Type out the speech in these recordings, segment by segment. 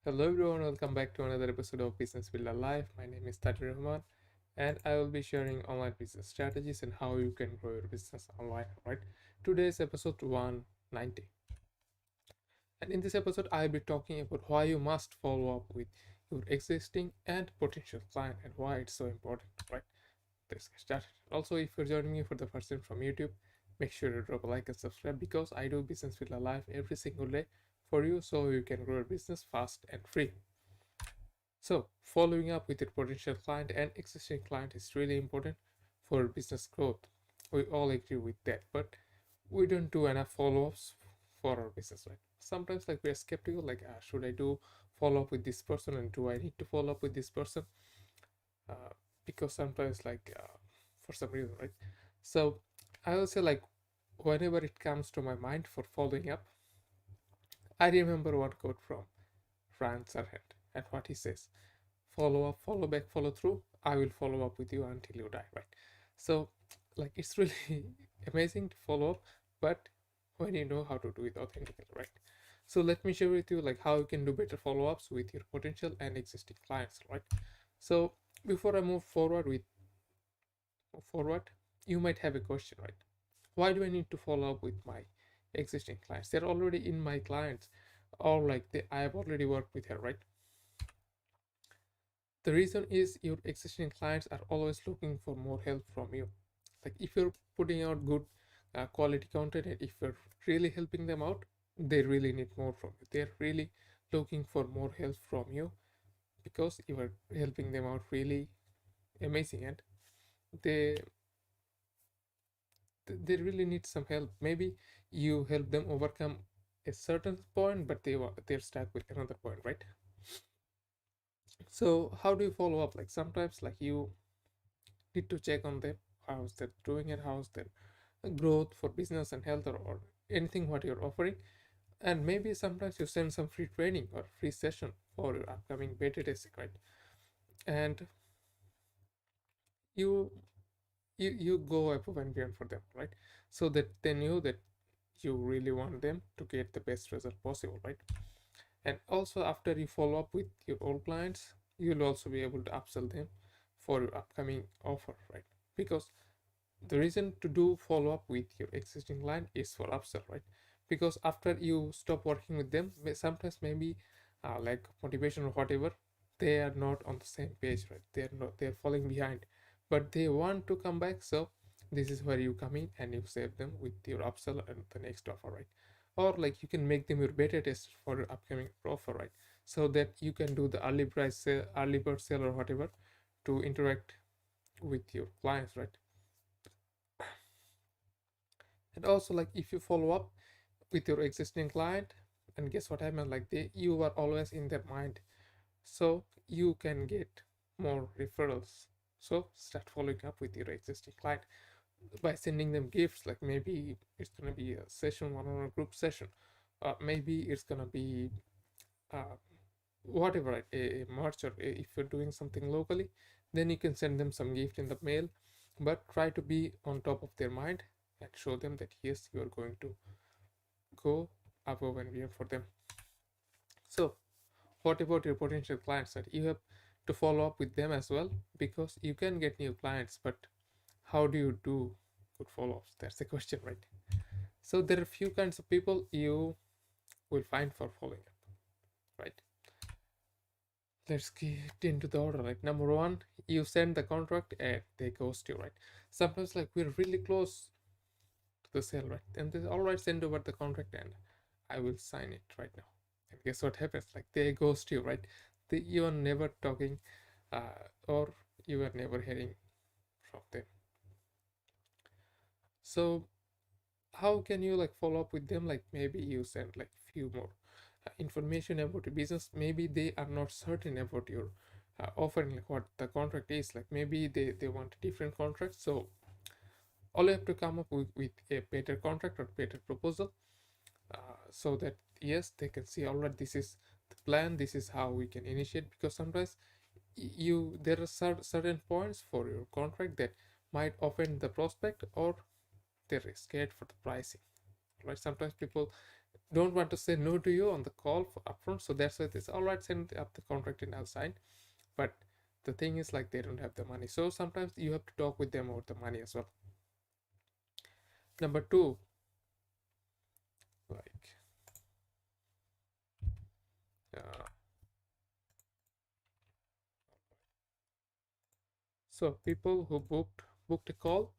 Hello everyone, welcome back to another episode of Business Builder Life. My name is Tanvir Rahman and I will be sharing online business strategies and how you can grow your business online, right? Today's episode 190. And in this episode, I'll be talking about why you must follow up with your existing and potential client and why it's so important, right? Let's get started. Also, if you're joining me for the first time from YouTube, make sure to drop a like and subscribe because I do Business Builder Live every single day for you so you can grow your business fast and free. So, following up with your potential client and existing client is really important for business growth. We all agree with that, but we don't do enough follow-ups for our business, right? Sometimes, like, we are skeptical, like, should I do follow up with this person, and do I need to follow up with this person? Uh, because sometimes, like, for some reason, right? So, I will say, like, whenever it comes to my mind for following up, I remember one quote from Franz Serhant and what he says: follow up, follow back, follow through. I will follow up with you until you die, right? So, like, it's really amazing to follow up, but when you know how to do it authentically, right? So let me share with you like how you can do better follow-ups with your potential and existing clients, right? So before I move forward, you might have a question, right? Why do I need to follow up with my existing clients? They're already in my clients, or like I have already worked with her, right? The reason is your existing clients are always looking for more help from you. Like if you're putting out good quality content and if you're really helping them out, they really need more from you. They're really looking for more help from you because you are helping them out really amazing, and they they really need some help. Maybe you help them overcome a certain point, but they're stuck with another point, right? So how do you follow up? Like sometimes like you need to check on them, how's they're doing and how's their growth for business and health, or anything what you're offering. And maybe sometimes you send some free training or free session for your upcoming beta testing, right? And you you go above and beyond for them, right? So that they know that you really want them to get the best result possible, right? And also after you follow up with your old clients, you'll also be able to upsell them for your upcoming offer, right? Because the reason to do follow up with your existing client is for upsell, right? Because after you stop working with them, sometimes maybe like motivation or whatever, they are not on the same page, right? They're falling behind, but they want to come back. So this is where you come in and you save them with your upsell and the next offer, right? Or like you can make them your beta test for your upcoming offer, right? So that you can do the early price sale, early bird sale or whatever to interact with your clients, right? And also like if you follow up with your existing client, and guess what happened, like you are always in their mind, so you can get more referrals. So start following up with your existing client by sending them gifts, like maybe it's gonna be a session, one on a group session, maybe it's gonna be uh, whatever, right? A merch, or if you're doing something locally, then you can send them some gift in the mail, but try to be on top of their mind and show them that yes, you are going to go above and beyond for them. So what about your potential clients? That you have to follow up with them as well, because you can get new clients, but how do you do good follow-ups? That's the question, right? So there are a few kinds of people you will find for following up, right? Let's get into the order. Like number one, you send the contract and they ghost you, right? Sometimes like we're really close to the sale, right? And they all right, send over the contract and I will sign it right now. And guess what happens? Like they ghost you, right? You are never talking, or you are never hearing from them. So how can you like follow up with them? Like maybe you send like few more information about your business. Maybe they are not certain about your offering, like what the contract is. Like maybe they want a different contract. So all you have to come up with a better contract or better proposal, so that yes, they can see, all right, this is the plan, this is how we can initiate. Because sometimes there are certain points for your contract that might offend the prospect, or they're scared for the pricing, right? Sometimes people don't want to say no to you on the call for upfront, so that's why it's all right, send up the contract and I'll sign. But the thing is, like, they don't have the money, so sometimes you have to talk with them about the money as well. Number two, like, uh, so people who booked a call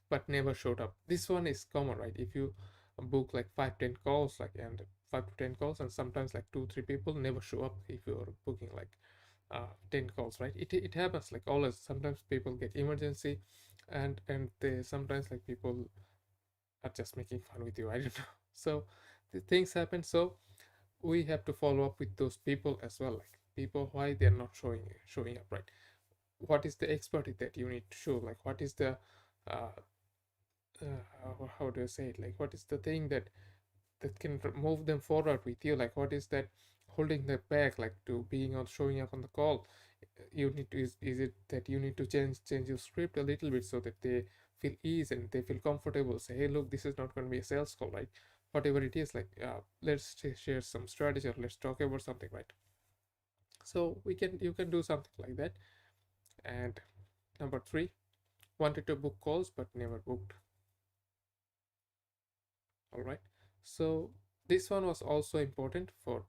but never showed up. This one is common, right? If you book like 5-10 calls, like, and 5 to 10 calls, and sometimes like 2-3 people never show up if you're booking like 10 calls, right? It happens like always. Sometimes people get emergency, and they sometimes, like, people are just making fun with you. I don't know. So the things happen. So we have to follow up with those people as well, like people why they're not showing up, right? What is the expertise that you need to show? Like, what is the uh, how do I say it? Like, what is the thing that can move them forward with you? Like, what is that holding them back, like, to being on showing up on the call? You need to is it that you need to change your script a little bit so that they feel ease and they feel comfortable, say, hey, look, this is not going to be a sales call, right? Whatever it is, like, let's share some strategy, or let's talk about something, right? So you can do something like that. And number three, wanted to book calls but never booked. All right. So this one was also important for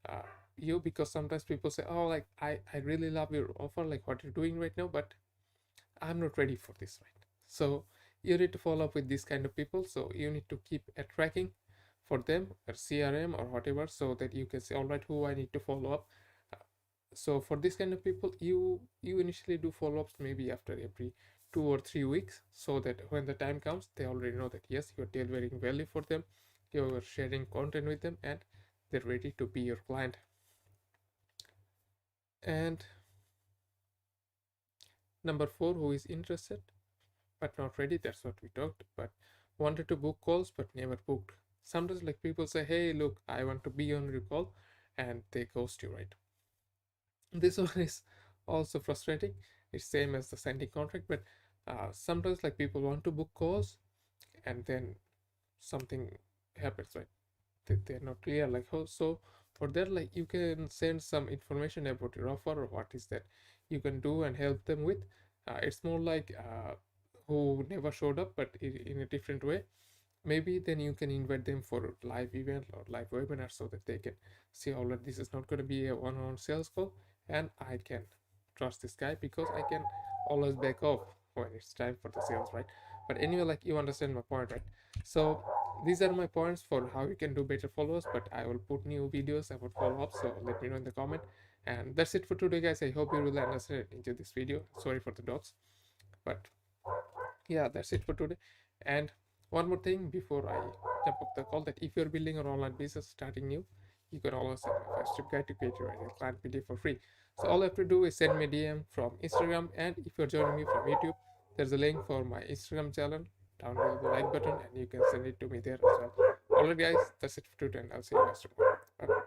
uh, you, because sometimes people say, oh, like, I really love your offer, like what you're doing right now, but I'm not ready for this, right? So you need to follow up with these kind of people. So you need to keep a tracking for them, or CRM or whatever, so that you can say, all right, who I need to follow up. Uh, so for this kind of people, you initially do follow-ups maybe after every 2 or 3 weeks, so that when the time comes, they already know that yes, you're delivering value for them, you're sharing content with them, and they're ready to be your client. And number four, who is interested but not ready. That's what we talked. But wanted to book calls but never booked. Sometimes, like, people say, hey, look, I want to be on your call, and they ghost you, right? This one is also frustrating. It's same as the sending contract, but sometimes, like, people want to book calls, and then something happens, right? They're not clear, like, how. So for that, like, you can send some information about your offer, or what is that you can do and help them with. It's more like who never showed up, but in a different way. Maybe then you can invite them for live event or live webinar, so that they can see, all right, this is not going to be a one-on-one sales call, and I can trust this guy because I can always back off when it's time for the sales, right? But anyway, like, you understand my point, right? So these are my points for how you can do better follow-ups, but I will put new videos about follow-ups, so let me know in the comment. And that's it for today, guys. I hope you really understand into this video. Sorry for the dots, but yeah, that's it for today. And one more thing before I jump off the call, that if you're building an online business starting new, you can always send my 5 step guide to create your ideal client PDF for free. So all you have to do is send me a DM from Instagram, and if you're joining me from YouTube, there's a link for my Instagram channel down below the like button, and you can send it to me there as well. Alright, guys, that's it for today, and I'll see you guys tomorrow. Bye.